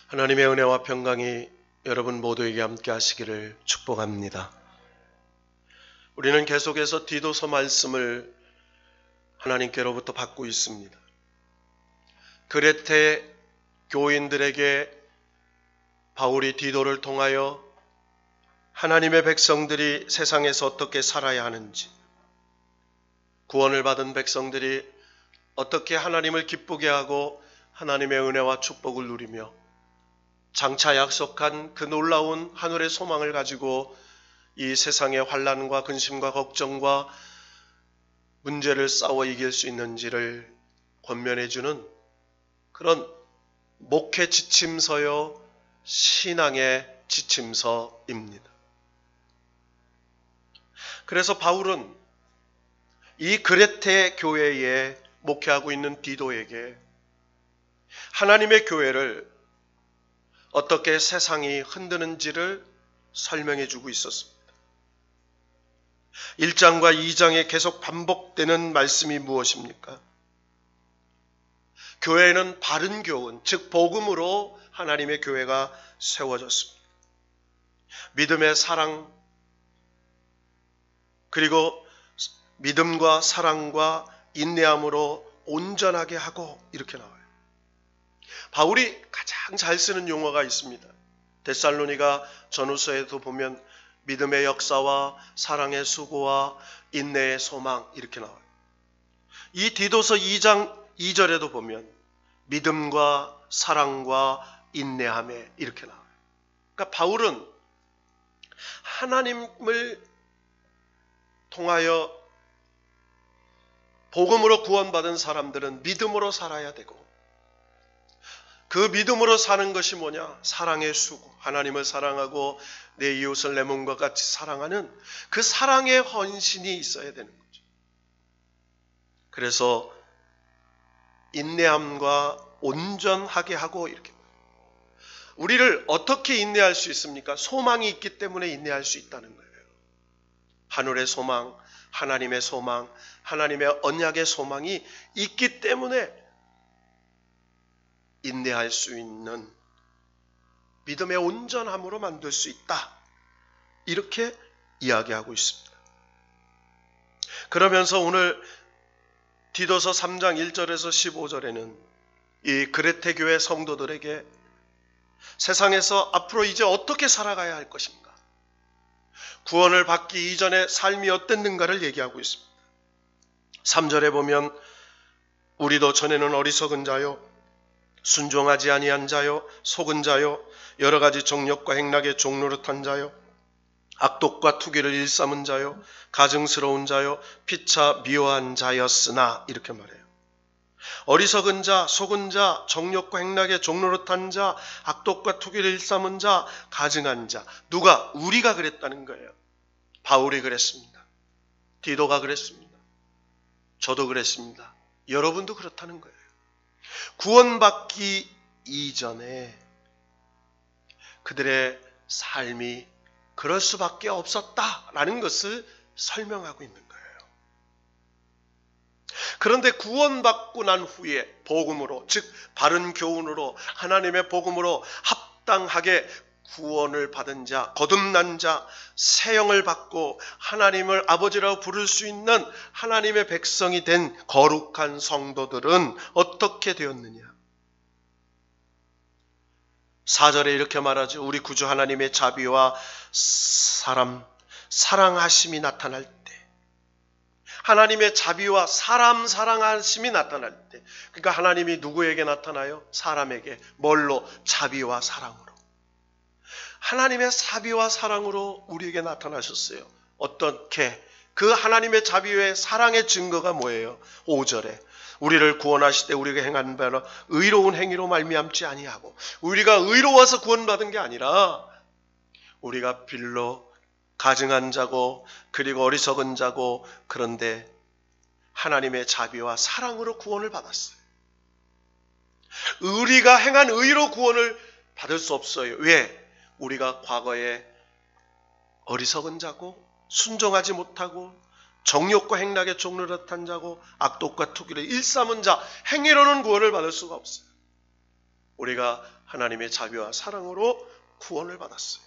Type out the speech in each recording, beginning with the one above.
하나님의 은혜와 평강이 여러분 모두에게 함께 하시기를 축복합니다. 우리는 계속해서 디도서 말씀을 하나님께로부터 받고 있습니다. 그레테 교인들에게 바울이 디도를 통하여 하나님의 백성들이 세상에서 어떻게 살아야 하는지, 구원을 받은 백성들이 어떻게 하나님을 기쁘게 하고 하나님의 은혜와 축복을 누리며 장차 약속한 그 놀라운 하늘의 소망을 가지고 이 세상의 환난과 근심과 걱정과 문제를 싸워 이길 수 있는지를 권면해 주는 그런 목회 지침서요, 신앙의 지침서입니다. 그래서 바울은 이 그레테 교회에 목회하고 있는 디도에게 하나님의 교회를 어떻게 세상이 흔드는지를 설명해 주고 있었습니다. 1장과 2장에 계속 반복되는 말씀이 무엇입니까? 교회는 바른 교훈, 즉 복음으로 하나님의 교회가 세워졌습니다. 믿음의 사랑, 그리고 믿음과 사랑과 인내함으로 온전하게 하고, 이렇게 나와요. 바울이 가장 잘 쓰는 용어가 있습니다. 데살로니가 전후서에도 보면 믿음의 역사와 사랑의 수고와 인내의 소망, 이렇게 나와요. 이 디도서 2장 2절에도 보면 믿음과 사랑과 인내함에, 이렇게 나와요. 그러니까 바울은 하나님을 통하여 복음으로 구원받은 사람들은 믿음으로 살아야 되고, 그 믿음으로 사는 것이 뭐냐? 사랑의 수고, 하나님을 사랑하고 내 이웃을 내 몸과 같이 사랑하는 그 사랑의 헌신이 있어야 되는 거죠. 그래서 인내함과 온전하게 하고, 이렇게. 우리를 어떻게 인내할 수 있습니까? 소망이 있기 때문에 인내할 수 있다는 거예요. 하늘의 소망, 하나님의 소망, 하나님의 언약의 소망이 있기 때문에 인내할 수 있는 믿음의 온전함으로 만들 수 있다, 이렇게 이야기하고 있습니다. 그러면서 오늘 디도서 3장 1절에서 15절에는 이 그레테 교회 성도들에게 세상에서 앞으로 이제 어떻게 살아가야 할 것인가, 구원을 받기 이전의 삶이 어땠는가를 얘기하고 있습니다. 3절에 보면 우리도 전에는 어리석은 자요, 순종하지 아니한 자요, 속은 자요, 여러 가지 정욕과 행락의 종노릇한 자요, 악독과 투기를 일삼은 자요, 가증스러운 자요, 피차 미워한 자였으나, 이렇게 말해요. 어리석은 자, 속은 자, 정욕과 행락의 종노릇한 자, 악독과 투기를 일삼은 자, 가증한 자. 누가? 우리가 그랬다는 거예요. 바울이 그랬습니다. 디도가 그랬습니다. 저도 그랬습니다. 여러분도 그렇다는 거예요. 구원받기 이전에 그들의 삶이 그럴 수밖에 없었다라는 것을 설명하고 있는 거예요. 그런데 구원받고 난 후에 복음으로, 즉 바른 교훈으로, 하나님의 복음으로 합당하게 구원을 받은 자, 거듭난 자, 새 영을 받고 하나님을 아버지라고 부를 수 있는 하나님의 백성이 된 거룩한 성도들은 어떻게 되었느냐? 4절에 이렇게 말하죠. 우리 구주 하나님의 자비와 사랑하심이 나타날 때, 하나님의 자비와 사랑하심이 나타날 때, 그러니까 하나님이 누구에게 나타나요? 사람에게. 뭘로? 자비와 사랑으로. 하나님의 자비와 사랑으로 우리에게 나타나셨어요. 어떻게? 그 하나님의 자비의 사랑의 증거가 뭐예요? 5절에 우리를 구원하실 때 우리가 행한 바로 의로운 행위로 말미암지 아니하고, 우리가 의로워서 구원받은 게 아니라 우리가 빌로 가증한 자고 그리고 어리석은 자고, 그런데 하나님의 자비와 사랑으로 구원을 받았어요. 우리가 행한 의로 구원을 받을 수 없어요. 왜? 우리가 과거에 어리석은 자고 순종하지 못하고 정욕과 행락의 종노릇한 자고 악독과 투기를 일삼은 자, 행위로는 구원을 받을 수가 없어요. 우리가 하나님의 자비와 사랑으로 구원을 받았어요.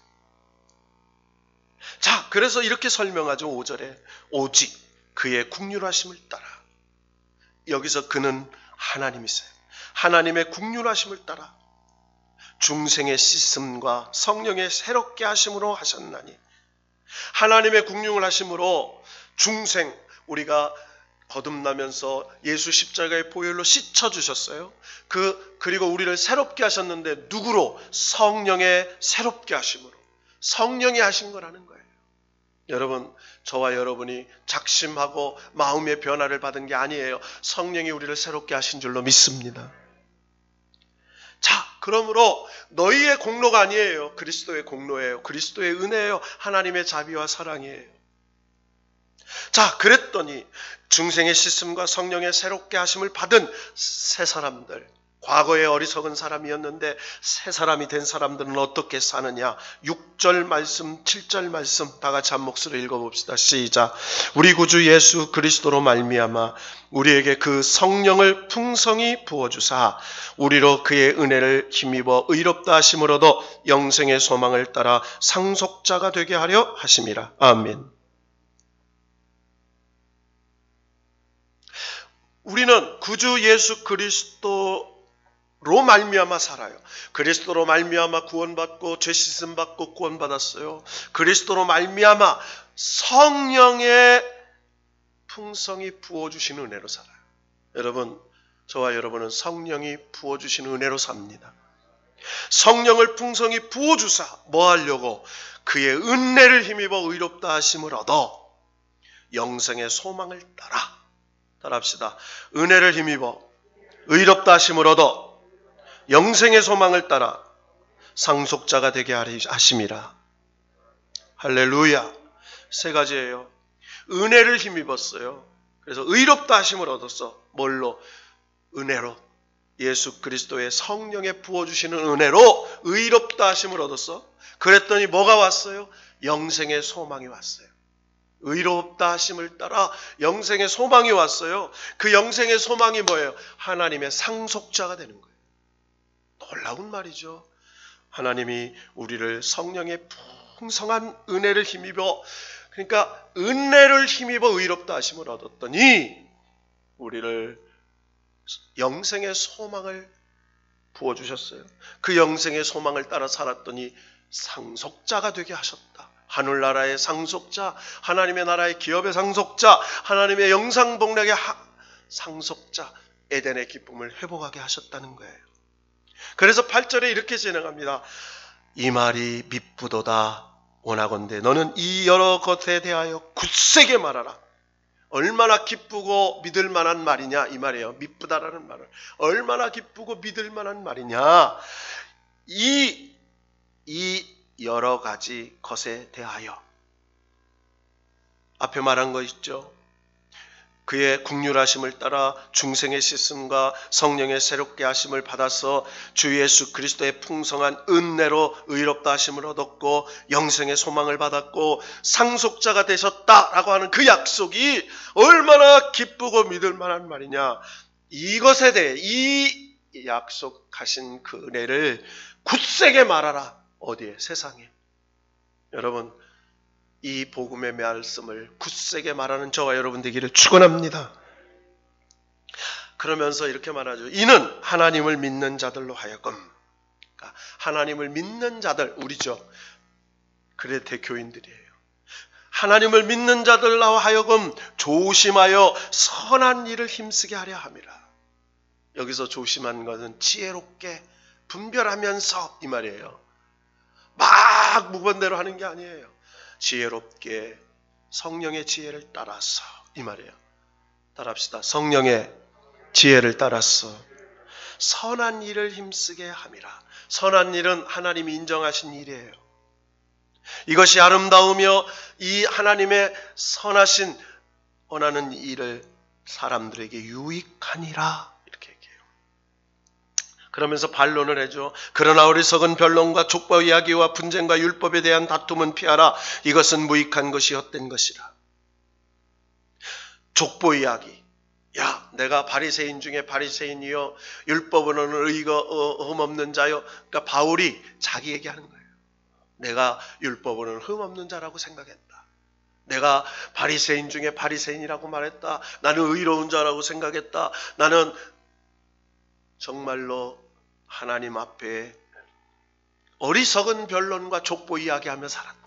자, 그래서 이렇게 설명하죠. 5절에 오직 그의 긍휼하심을 따라. 여기서 그는 하나님이세요. 하나님의 긍휼하심을 따라 중생의 씻음과 성령의 새롭게 하심으로 하셨나니, 하나님의 긍휼을 하심으로 중생, 우리가 거듭나면서 예수 십자가의 보혈로 씻어주셨어요. 그리고 우리를 새롭게 하셨는데 누구로? 성령의 새롭게 하심으로. 성령이 하신 거라는 거예요. 여러분, 저와 여러분이 작심하고 마음의 변화를 받은 게 아니에요. 성령이 우리를 새롭게 하신 줄로 믿습니다. 자, 그러므로 너희의 공로가 아니에요. 그리스도의 공로예요. 그리스도의 은혜예요. 하나님의 자비와 사랑이에요. 자, 그랬더니 중생의 씻음과 성령의 새롭게 하심을 받은 새 사람들, 과거에 어리석은 사람이었는데 새 사람이 된 사람들은 어떻게 사느냐? 6절 말씀, 7절 말씀 다 같이 한 목소리로 읽어봅시다. 시작. 우리 구주 예수 그리스도로 말미암아 우리에게 그 성령을 풍성히 부어주사 우리로 그의 은혜를 힘입어 의롭다 하심으로도 영생의 소망을 따라 상속자가 되게 하려 하심이라. 아멘. 우리는 구주 예수 그리스도로 말미암아 살아요. 그리스도로 말미암아 구원받고 죄 씻음 받고 구원받았어요. 그리스도로 말미암아 성령의 풍성히 부어주신 은혜로 살아요. 여러분, 저와 여러분은 성령이 부어주신 은혜로 삽니다. 성령을 풍성히 부어주사 뭐 하려고? 그의 은혜를 힘입어 의롭다 하심을 얻어 영생의 소망을 따라합시다. 은혜를 힘입어 의롭다 하심을 얻어 영생의 소망을 따라 상속자가 되게 하심이라. 할렐루야. 세 가지예요. 은혜를 힘입었어요. 그래서 의롭다 하심을 얻었어. 뭘로? 은혜로. 예수 그리스도의 성령에 부어주시는 은혜로 의롭다 하심을 얻었어. 그랬더니 뭐가 왔어요? 영생의 소망이 왔어요. 의롭다 하심을 따라 영생의 소망이 왔어요. 그 영생의 소망이 뭐예요? 하나님의 상속자가 되는 거예요. 놀라운 말이죠. 하나님이 우리를 성령의 풍성한 은혜를 힘입어, 그러니까 은혜를 힘입어 의롭다 하심을 얻었더니 우리를 영생의 소망을 부어주셨어요. 그 영생의 소망을 따라 살았더니 상속자가 되게 하셨다. 하늘나라의 상속자, 하나님의 나라의 기업의 상속자, 하나님의 영상복락의 상속자, 에덴의 기쁨을 회복하게 하셨다는 거예요. 그래서 8절에 이렇게 진행합니다. 이 말이 미쁘도다 원하건대 너는 이 여러 것에 대하여 굳세게 말하라. 얼마나 기쁘고 믿을 만한 말이냐 이 말이에요. 미쁘다라는 말은 얼마나 기쁘고 믿을 만한 말이냐. 이 여러 가지 것에 대하여 앞에 말한 거 있죠. 그의 긍휼하심을 따라 중생의 씻음과 성령의 새롭게 하심을 받아서 주 예수 그리스도의 풍성한 은혜로 의롭다 하심을 얻었고 영생의 소망을 받았고 상속자가 되셨다라고 하는 그 약속이 얼마나 기쁘고 믿을 만한 말이냐. 이것에 대해 이 약속하신 그 은혜를 굳세게 말하라. 어디에? 세상에. 여러분, 이 복음의 말씀을 굳세게 말하는 저와 여러분 되기를 축원합니다. 그러면서 이렇게 말하죠. 이는 하나님을 믿는 자들로 하여금, 그러니까 하나님을 믿는 자들, 우리죠. 그레테 교인들이에요. 하나님을 믿는 자들로 하여금 조심하여 선한 일을 힘쓰게 하려 함이라. 여기서 조심한 것은 지혜롭게 분별하면서 이 말이에요. 막 무번대로 하는 게 아니에요. 지혜롭게 성령의 지혜를 따라서 이 말이에요. 따라합시다. 성령의 지혜를 따라서 선한 일을 힘쓰게 함이라. 선한 일은 하나님이 인정하신 일이에요. 이것이 아름다우며 이 하나님의 선하신 원하는 일을 사람들에게 유익하니라. 이렇게 얘기해요. 그러면서 반론을 해줘. 그러나 어리석은 변론과 족보 이야기와 분쟁과 율법에 대한 다툼은 피하라. 이것은 무익한 것이 헛된 것이라. 족보 이야기. 야, 내가 바리새인 중에 바리새인이요, 율법으로는 의가 흠없는 자요. 그러니까 바울이 자기 얘기하는 거예요. 내가 율법으로는 흠없는 자라고 생각했다. 내가 바리새인 중에 바리새인이라고 말했다. 나는 의로운 자라고 생각했다. 나는 정말로 하나님 앞에 어리석은 변론과 족보 이야기하며 살았다.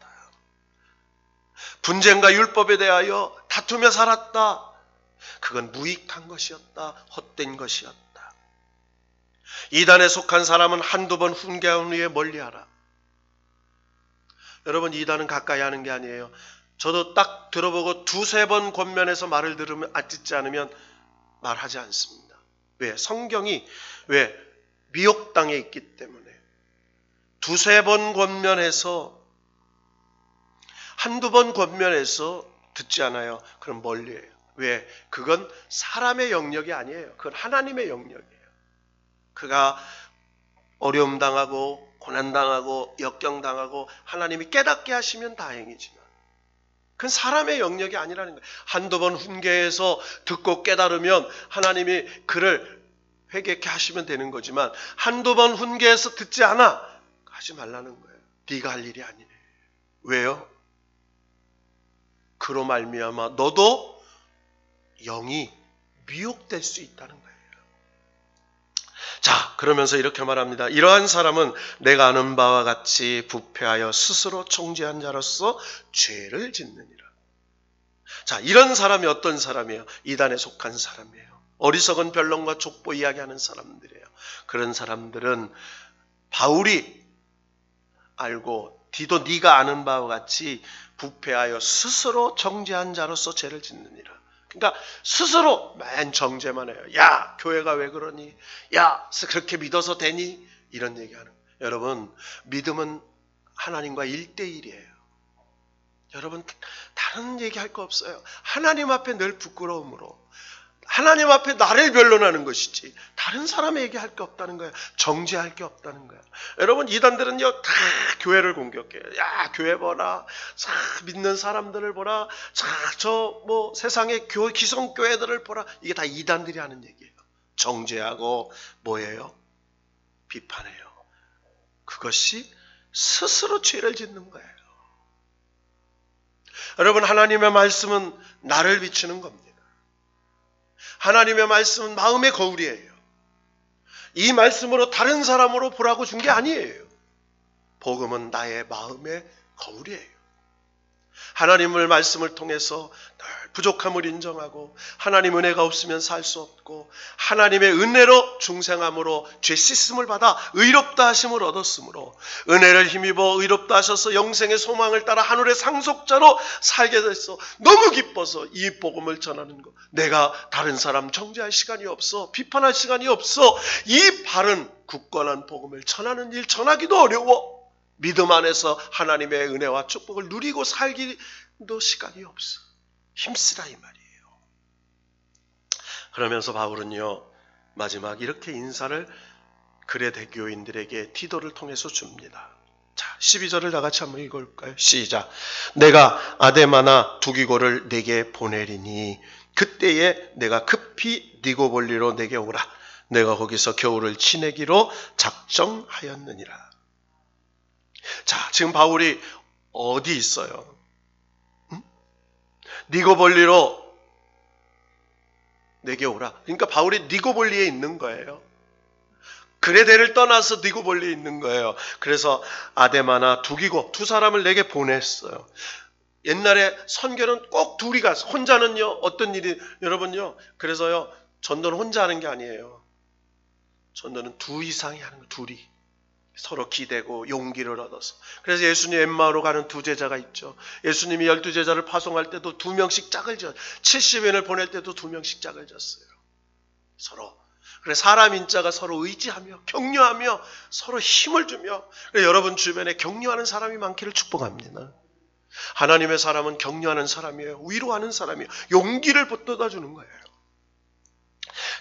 분쟁과 율법에 대하여 다투며 살았다. 그건 무익한 것이었다. 헛된 것이었다. 이단에 속한 사람은 한두 번 훈계한 후에 멀리하라. 여러분, 이단은 가까이 하는 게 아니에요. 저도 딱 들어보고 두세 번 권면해서 말을 듣지 않으면 말하지 않습니다. 왜? 성경이 왜? 미혹당에 있기 때문에. 두세 번 권면해서, 한두 번 권면해서 듣지 않아요. 그럼 멀리해요. 왜? 그건 사람의 영역이 아니에요. 그건 하나님의 영역이에요. 그가 어려움 당하고 고난당하고 역경당하고 하나님이 깨닫게 하시면 다행이지만 그건 사람의 영역이 아니라는 거예요. 한두 번 훈계해서 듣고 깨달으면 하나님이 그를 회개케 하시면 되는 거지만 한두 번 훈계해서 듣지 않아 하지 말라는 거예요. 네가 할 일이 아니네. 왜요? 그로 말미암아 너도 영이 미혹될 수 있다는 거예요. 자, 그러면서 이렇게 말합니다. 이러한 사람은 내가 아는 바와 같이 부패하여 스스로 청지한 자로서 죄를 짓느니라. 자, 이런 사람이 어떤 사람이에요? 이단에 속한 사람이에요. 어리석은 변론과 족보 이야기하는 사람들이에요. 그런 사람들은 바울이 알고 디도 네가 아는 바와 같이 부패하여 스스로 정죄한 자로서 죄를 짓느니라. 그러니까 스스로 맨 정죄만 해요. 야, 교회가 왜 그러니? 야, 그렇게 믿어서 되니? 이런 얘기하는 거예요. 여러분, 믿음은 하나님과 1대1이에요. 여러분, 다른 얘기할 거 없어요. 하나님 앞에 늘 부끄러움으로 하나님 앞에 나를 변론하는 것이지 다른 사람의 얘기할 게 없다는 거예요. 정죄할 게 없다는 거예요. 여러분, 이단들은요 다 교회를 공격해요. 야, 교회 보라, 자, 믿는 사람들을 보라, 자, 저 뭐 세상의 기성교회들을 보라. 이게 다 이단들이 하는 얘기예요. 정죄하고 뭐예요? 비판해요. 그것이 스스로 죄를 짓는 거예요. 여러분, 하나님의 말씀은 나를 비추는 겁니다. 하나님의 말씀은 마음의 거울이에요. 이 말씀으로 다른 사람으로 보라고 준 게 아니에요. 복음은 나의 마음의 거울이에요. 하나님의 말씀을 통해서 늘 부족함을 인정하고 하나님 은혜가 없으면 살 수 없고 하나님의 은혜로 중생함으로 죄 씻음을 받아 의롭다 하심을 얻었으므로 은혜를 힘입어 의롭다 하셔서 영생의 소망을 따라 하늘의 상속자로 살게 됐어. 너무 기뻐서 이 복음을 전하는 것. 내가 다른 사람 정죄할 시간이 없어. 비판할 시간이 없어. 이 바른 굳건한 복음을 전하는 일 전하기도 어려워. 믿음 안에서 하나님의 은혜와 축복을 누리고 살기도 시간이 없어. 힘쓰라 이 말이에요. 그러면서 바울은요 마지막 이렇게 인사를 그레데 교인들에게 디도를 통해서 줍니다. 자, 12절을 다 같이 한번 읽어볼까요? 시작. 내가 아데마나 두기고를 내게 보내리니 그때에 내가 급히 니고볼리로 내게 오라. 내가 거기서 겨울을 지내기로 작정하였느니라. 자, 지금 바울이 어디 있어요? 니고볼리로 내게 오라. 그러니까 바울이 니고볼리에 있는 거예요. 그레데를 떠나서 니고볼리에 있는 거예요. 그래서 아데마나 두기고 두 사람을 내게 보냈어요. 옛날에 선교는 꼭 둘이 갔어. 혼자는요 어떤 일이 여러분요. 그래서요 전도는 혼자 하는 게 아니에요. 전도는 두 이상이 하는 거예요. 둘이. 서로 기대고 용기를 얻어서. 그래서 예수님 엠마오로 가는 두 제자가 있죠. 예수님이 12제자를 파송할 때도 2명씩 짝을 졌어요. 70인을 보낼 때도 2명씩 짝을 졌어요. 서로. 그래서 사람 인자가 서로 의지하며 격려하며 서로 힘을 주며 여러분 주변에 격려하는 사람이 많기를 축복합니다. 하나님의 사람은 격려하는 사람이에요. 위로하는 사람이에요. 용기를 붙들어 주는 거예요.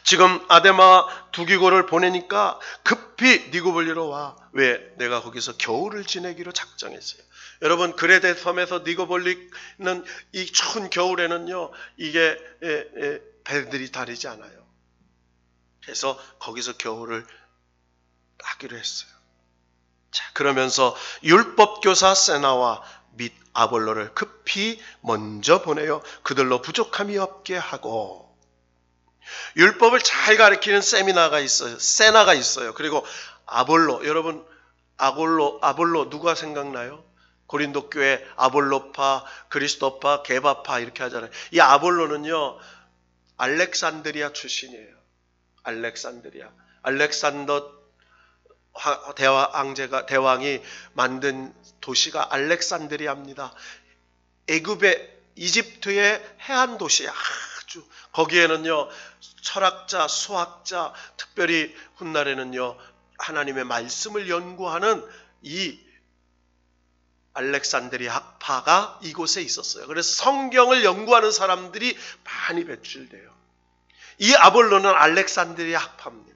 지금 아데마 두기고를 보내니까 급히 니고볼리로 와. 왜? 내가 거기서 겨울을 지내기로 작정했어요. 여러분 그레데 섬에서 니고볼리는 이 추운 겨울에는요 이게 배들이 다르지 않아요. 그래서 거기서 겨울을 하기로 했어요. 자, 그러면서 율법교사 세나와 및 아볼로를 급히 먼저 보내어 그들로 부족함이 없게 하고, 율법을 잘 가르치는 세미나가 있어요. 세나가 있어요. 그리고 아볼로, 여러분 아볼로 누가 생각나요? 고린도 교회 아볼로파, 그리스도파, 게바파 이렇게 하잖아요. 이 아볼로는요, 알렉산드리아 출신이에요. 알렉산더 대왕이 만든 도시가 알렉산드리아입니다. 이집트의 해안 도시, 아주 거기에는요 철학자, 수학자, 특별히 훗날에는요 하나님의 말씀을 연구하는 이 알렉산드리아 학파가 이곳에 있었어요. 그래서 성경을 연구하는 사람들이 많이 배출돼요. 이 아볼로는 알렉산드리아 학파입니다.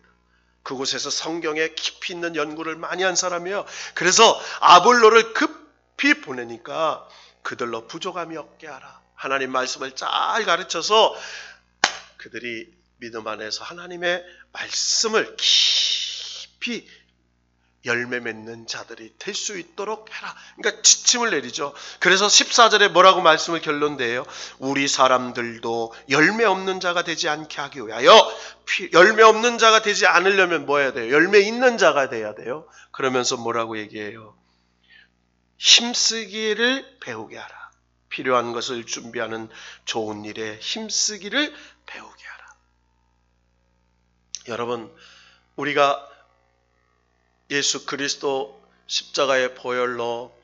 그곳에서 성경에 깊이 있는 연구를 많이 한 사람이에요. 그래서 아볼로를 급히 보내니까 그들로 부족함이 없게 하라. 하나님 말씀을 잘 가르쳐서 그들이 믿음 안에서 하나님의 말씀을 깊이 열매 맺는 자들이 될 수 있도록 해라. 그러니까 지침을 내리죠. 그래서 14절에 뭐라고 말씀을 결론내요? 우리 사람들도 열매 없는 자가 되지 않게 하기 위하여, 열매 없는 자가 되지 않으려면 뭐 해야 돼요? 열매 있는 자가 돼야 돼요. 그러면서 뭐라고 얘기해요? 힘쓰기를 배우게 하라. 필요한 것을 준비하는 좋은 일에 힘쓰기를 배우게 하라. 여러분, 우리가 예수 그리스도 십자가의 보혈로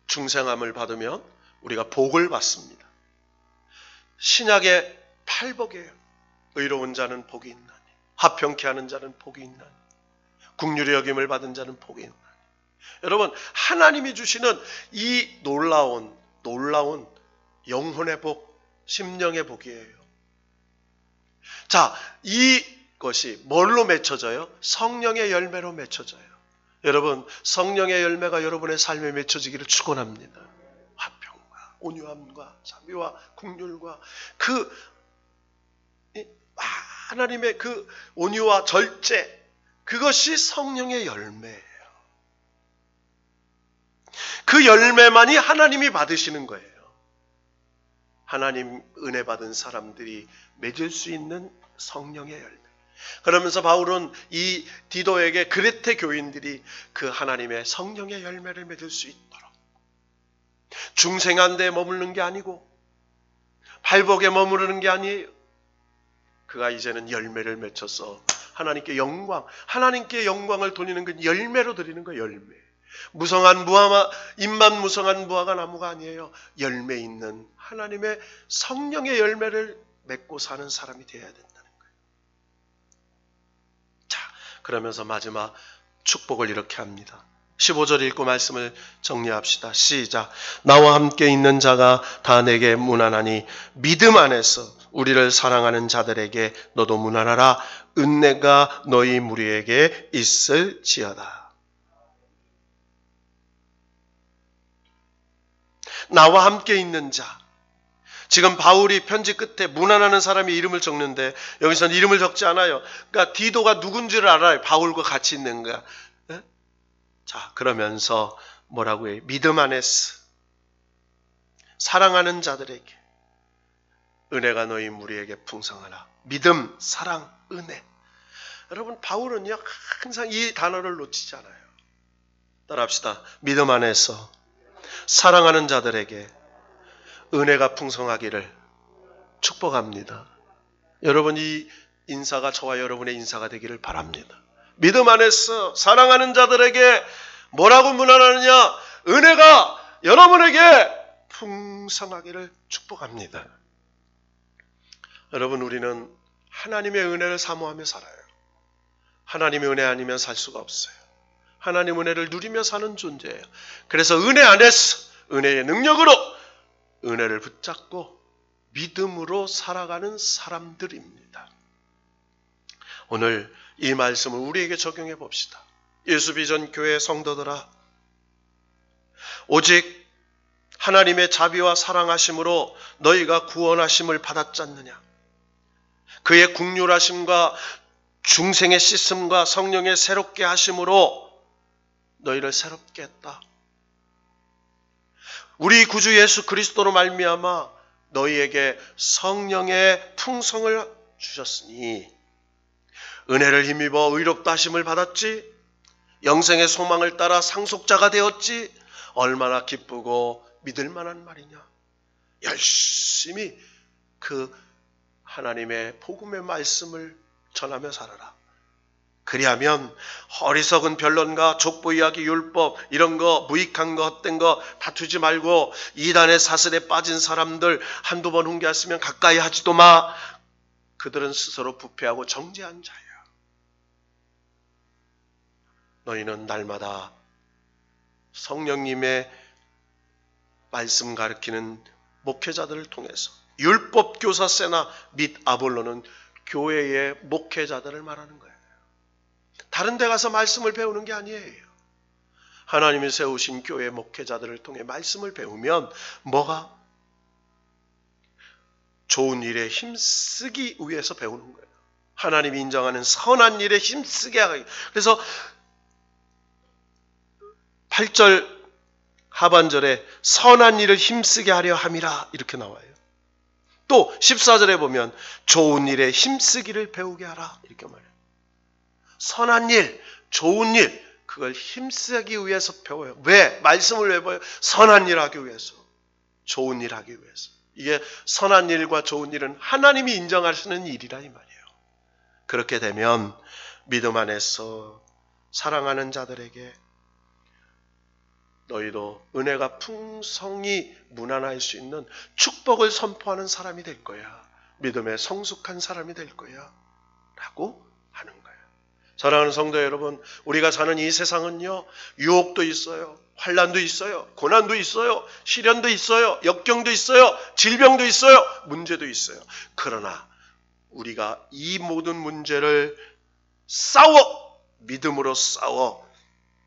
중생함을 받으면 우리가 복을 받습니다. 신약의 팔복이에요. 의로운 자는 복이 있나니, 화평케 하는 자는 복이 있나니, 긍휼히 여김을 받은 자는 복이 있나니. 여러분, 하나님이 주시는 이 놀라운 영혼의 복, 심령의 복이에요. 자, 이것이 뭘로 맺혀져요? 성령의 열매로 맺혀져요. 여러분, 성령의 열매가 여러분의 삶에 맺혀지기를 축원합니다. 화평과 온유함과 자비와 긍휼과 하나님의 그 온유와 절제, 그것이 성령의 열매예요. 그 열매만이 하나님이 받으시는 거예요. 하나님 은혜 받은 사람들이 맺을 수 있는 성령의 열매. 그러면서 바울은 이 디도에게 그레테 교인들이 그 하나님의 성령의 열매를 맺을 수 있도록, 중생한 데 머무르는 게 아니고 발복에 머무르는 게 아니에요. 그가 이제는 열매를 맺혀서 하나님께 영광을 돌리는 그 열매로 드리는 거. 열매. 무성한 무화과, 잎만 무성한 무화과 나무가 아니에요. 열매 있는 하나님의 성령의 열매를 맺고 사는 사람이 되어야 된다는 거예요. 자, 그러면서 마지막 축복을 이렇게 합니다. 15절 읽고 말씀을 정리합시다. 시작. 나와 함께 있는 자가 다 내게 무난하니 믿음 안에서 우리를 사랑하는 자들에게 너도 무난하라. 은혜가 너희 무리에게 있을지어다. 나와 함께 있는 자. 지금 바울이 편지 끝에 무난하는 사람의 이름을 적는데 여기서는 이름을 적지 않아요. 그러니까 디도가 누군지를 알아요. 바울과 같이 있는 거야. 네? 자, 그러면서 뭐라고 해요? 믿음 안에서 사랑하는 자들에게 은혜가 너희 무리에게 풍성하라. 믿음, 사랑, 은혜. 여러분, 바울은요 항상 이 단어를 놓치지 않아요. 따라합시다. 믿음 안에서 사랑하는 자들에게 은혜가 풍성하기를 축복합니다. 여러분, 이 인사가 저와 여러분의 인사가 되기를 바랍니다. 믿음 안에서 사랑하는 자들에게 뭐라고 문안하느냐? 은혜가 여러분에게 풍성하기를 축복합니다. 여러분, 우리는 하나님의 은혜를 사모하며 살아요. 하나님의 은혜 아니면 살 수가 없어요. 하나님 은혜를 누리며 사는 존재예요. 그래서 은혜 안에서 은혜의 능력으로 은혜를 붙잡고 믿음으로 살아가는 사람들입니다. 오늘 이 말씀을 우리에게 적용해 봅시다. 예수비전 교회 성도들아, 오직 하나님의 자비와 사랑하심으로 너희가 구원하심을 받았지 않느냐? 그의 긍휼하심과 중생의 씻음과 성령의 새롭게 하심으로 너희를 새롭게 했다. 우리 구주 예수 그리스도로 말미암아 너희에게 성령의 풍성을 주셨으니 은혜를 힘입어 의롭다 하심을 받았지, 영생의 소망을 따라 상속자가 되었지, 얼마나 기쁘고 믿을 만한 말이냐. 열심히 그 하나님의 복음의 말씀을 전하며 살아라. 그리하면 어리석은 변론과 족보 이야기, 율법 이런 거, 무익한 거, 헛된 거 다투지 말고 이단의 사슬에 빠진 사람들 한두 번 훈계했으면 가까이 하지도 마. 그들은 스스로 부패하고 정죄한 자야. 너희는 날마다 성령님의 말씀 가르치는 목회자들을 통해서, 율법 교사 세나 및 아볼로는 교회의 목회자들을 말하는 거예요. 다른 데 가서 말씀을 배우는 게 아니에요. 하나님이 세우신 교회 목회자들을 통해 말씀을 배우면 뭐가? 좋은 일에 힘쓰기 위해서 배우는 거예요. 하나님이 인정하는 선한 일에 힘쓰게 하기. 그래서 8절 하반절에 선한 일을 힘쓰게 하려 함이라 이렇게 나와요. 또 14절에 보면 좋은 일에 힘쓰기를 배우게 하라 이렇게 말해요. 선한 일, 좋은 일, 그걸 힘쓰기 위해서 배워요. 왜? 말씀을 왜 배워요? 선한 일 하기 위해서, 좋은 일 하기 위해서. 이게 선한 일과 좋은 일은 하나님이 인정하시는 일이라 이 말이에요. 그렇게 되면 믿음 안에서 사랑하는 자들에게 너희도 은혜가 풍성히 문안할 수 있는 축복을 선포하는 사람이 될 거야. 믿음에 성숙한 사람이 될 거야. 라고 하는 거예요. 사랑하는 성도 여러분, 우리가 사는 이 세상은요, 유혹도 있어요. 환난도 있어요. 고난도 있어요. 시련도 있어요. 역경도 있어요. 질병도 있어요. 문제도 있어요. 그러나 우리가 이 모든 문제를 믿음으로 싸워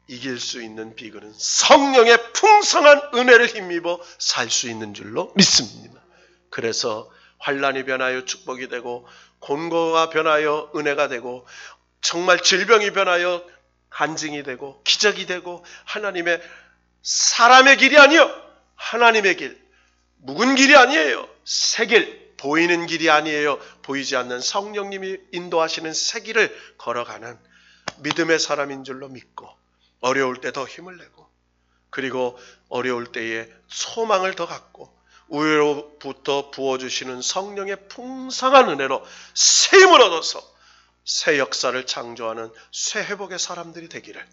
이길 수 있는 비결은 성령의 풍성한 은혜를 힘입어 살 수 있는 줄로 믿습니다. 그래서 환난이 변하여 축복이 되고, 곤고가 변하여 은혜가 되고, 정말 질병이 변하여 간증이 되고, 기적이 되고, 하나님의 사람의 길이 아니요 하나님의 길, 묵은 길이 아니에요. 새 길, 보이는 길이 아니에요. 보이지 않는 성령님이 인도하시는 새 길을 걸어가는 믿음의 사람인 줄로 믿고, 어려울 때 더 힘을 내고, 그리고 어려울 때에 소망을 더 갖고, 우유로부터 부어주시는 성령의 풍성한 은혜로 새 힘을 얻어서 새 역사를 창조하는 새 회복의 사람들이 되기를.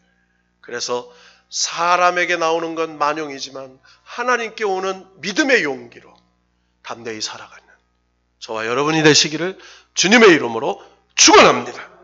그래서 사람에게 나오는 건 만용이지만 하나님께 오는 믿음의 용기로 담대히 살아가는 저와 여러분이 되시기를 주님의 이름으로 축원합니다.